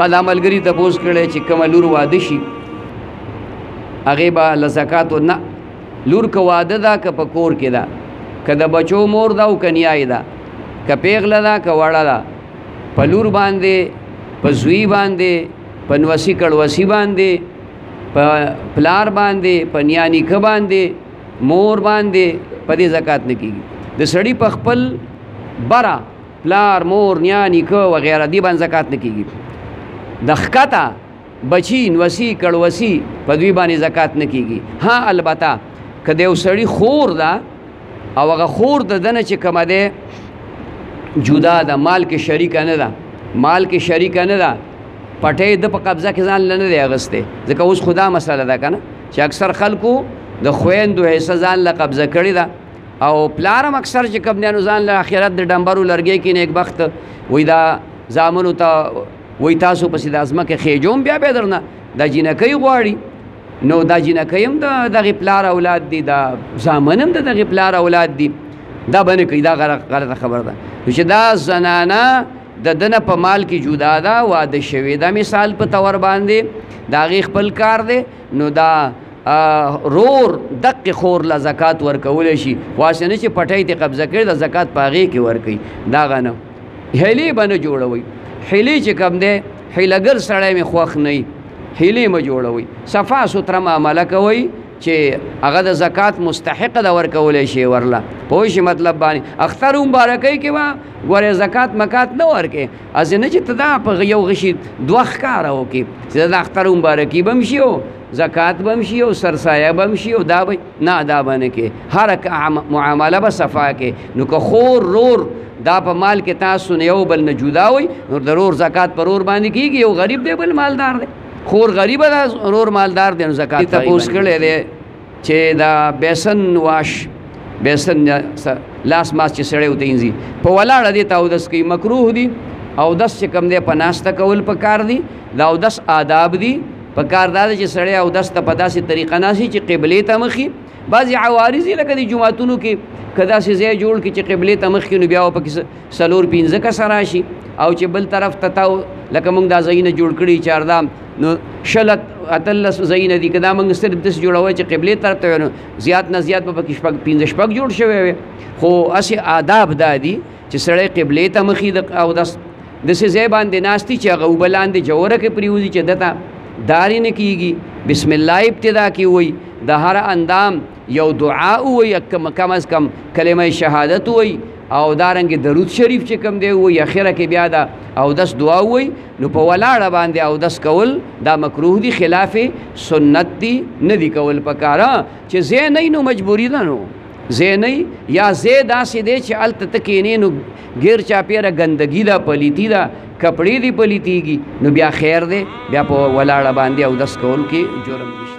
دا ملګري تپوس کړی چې کومه لور واده شي هغې به له زکاتو نه لور که واده ده که په کور کې ده که د بچو مور ده او که نیای ده که پیغله ده که وړه ده په لور باندې په زوی باندې په نوسي کړوسي باندې په پلار باندې په نیا نیکه باندې مور باندې په دې زکات نه کېږي د سړي په خپل بره پلار مور نیا نیکه وغیره دې باندې زکات نه کېږي د ښکته بچی نوسي کړوسي په دوی باندې زکات نه کېږي ها البته که د یو سړي خور ده او هغه خور د ده نه چې کومه دی جدا ده مال کې شریکه نه ده مال کې شریکه نه ده پټۍ د په قبضه کې ځان نه دی اغستی ځکه اوس خو دا مسله ده که نه چې اکثر خلکو د خویندو حصه ځان له قبضه کړې ده او پلار هم اکثر چې کوم دی نو ځان له آخرت د ډمبرو لرګی کې نیکبخت وایي دا زامنو ته وایي تاسو پسې د ځمکې خېجوم بیا بیا درنه دا جینکۍ غواړي نو دا جینکۍ هم د دغې پلار اولاد دي دا زامن هم د دغې پلار اولاد دي دا به نه کوي دا غلطه خبره ده چې دا زنانه د ده نه په مال کې جدا ده واده شوې ده مثال په طور باندې د هغې خپل کار دی نو دا رور دقې خور له زکات ورکولی شي خو هسې نه چې پټۍ ترې قبضه کړي د زکات په هغې کې ورکوي دغه نه هیلې به نه جوړوئ هیلې چې کوم دی هیلهګر سړی مې خوښ نه وي هیلې مه جوړوئ صفا سوتره معامله کوئ چې هغه د زکات مستحق ده ورکولی شي ورله پوه شي مطلب باندې اختر مبارکۍ کې به ګورې زکات مکات نه ورکې هسې نه چې ته دا په یو غشي دوه ښکاره وکړي چې د اختر مبارکي به هم شي او زکات به هم شي او سرسایه به هم شي او دا به نه دا به نه کې هر معامله به صفا کې نو که خور رور دا په مال کې تاسو نه یو بل نه جدا وي نو د رور زکات په رور باندې کېږي یو غریب دی بل مالدار دی خور غریبه ده رور مالدار دی نو زکات تپوس کړی دی چې دا بیسن واش بیسن لاس ماس چې سړی وتینځي په ولاړه دی ته اودس کوي مکروه دي اودس چې کوم دی په ناسته کول پکار دي دا اودس آداب دي پکار دا چې سړی اودس ته په داسې طریقه ناسي چې قبلې ته مخي بعضې عوارض یې لکه د جوماتونو کې که داسې ځای جوړ کړي چې قبلې ته مخکې نو بیا پکې څلور پنځه کسه راشي او چې بل طرف ته تاو لکه موږ دا ځایونه جوړ کړي چاردام نو شل اتلس ځایونه دي که دا موږ صرف داسې جوړوی چې قبلې طرف ته نو زیات نه زیات به پکې پنځه شپږ جوړ شوی وي خو هسې آداب دا دي چې سړی قبلې ته مخي د اودس داسې ځای باندې ناست دي چې هغه اوبه لاندې جوره کې پرېوځي چې دته دارې نه کېږي بسم الله ابتدا کې وایي د هر اندام یو دعا وایي کم از کم کلمه شهادت وایي او دارنګې درود شریف چې کوم دی وایي اخره کې بیا دا اودس دعا وایي نو په ولاړه باندې اودس کول دا مکروه دي خلاف سنت دي نه دي کول پکاره چې ځای نه نو مجبوري ده نو ځای نه یا ځای داسې دی چې هلته ته کښېنې نو ګیر چاپېره ګندګي ده پلیتي ده کپړې دي پلیتېږي نو بیا خیر دی بیا په ولاړه باندې اودس کول کې جرم نشته